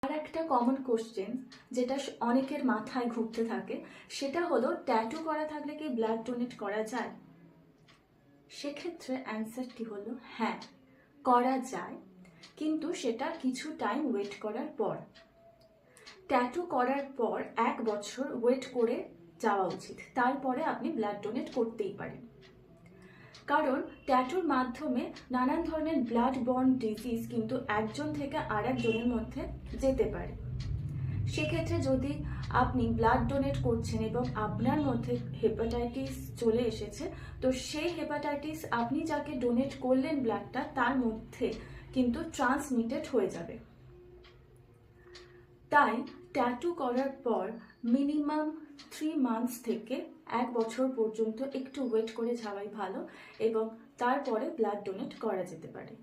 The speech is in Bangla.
আর একটা কমন কোশ্চেন যেটা অনেকের মাথায় ঘুরতে থাকে সেটা হলো, ট্যাটু করা থাকলে কি ব্লাড ডোনেট করা যায়? সেক্ষেত্রে অ্যান্সারটি হলো হ্যাঁ, করা যায়, কিন্তু সেটা কিছু টাইম ওয়েট করার পর। ট্যাটু করার পর 1 বছর ওয়েট করে যাওয়া উচিত, তারপরে আপনি ব্লাড ডোনেট করতেই পারেন। কারণ ট্যাটুর মাধ্যমে নানান ধরনের ব্লাড বর্ন ডিজিজ কিন্তু একজন থেকে আরেকজনের মধ্যে যেতে পারে। সেক্ষেত্রে যদি আপনি ব্লাড ডোনেট করছেন এবং আপনার মধ্যে হেপাটাইটিস চলে এসেছে, তো সেই হেপাটাইটিস আপনি যাকে ডোনেট করলেন ব্লাডটা তার মধ্যে কিন্তু ট্রান্সমিটেড হয়ে যাবে। তাই ট্যাটু করার পর মিনিমাম 3 মান্থস থেকে 1 বছর পর্যন্ত একটু ওয়েট করে যাওয়াই ভালো এবং তারপরে ব্লাড ডোনেট করা যেতে পারে।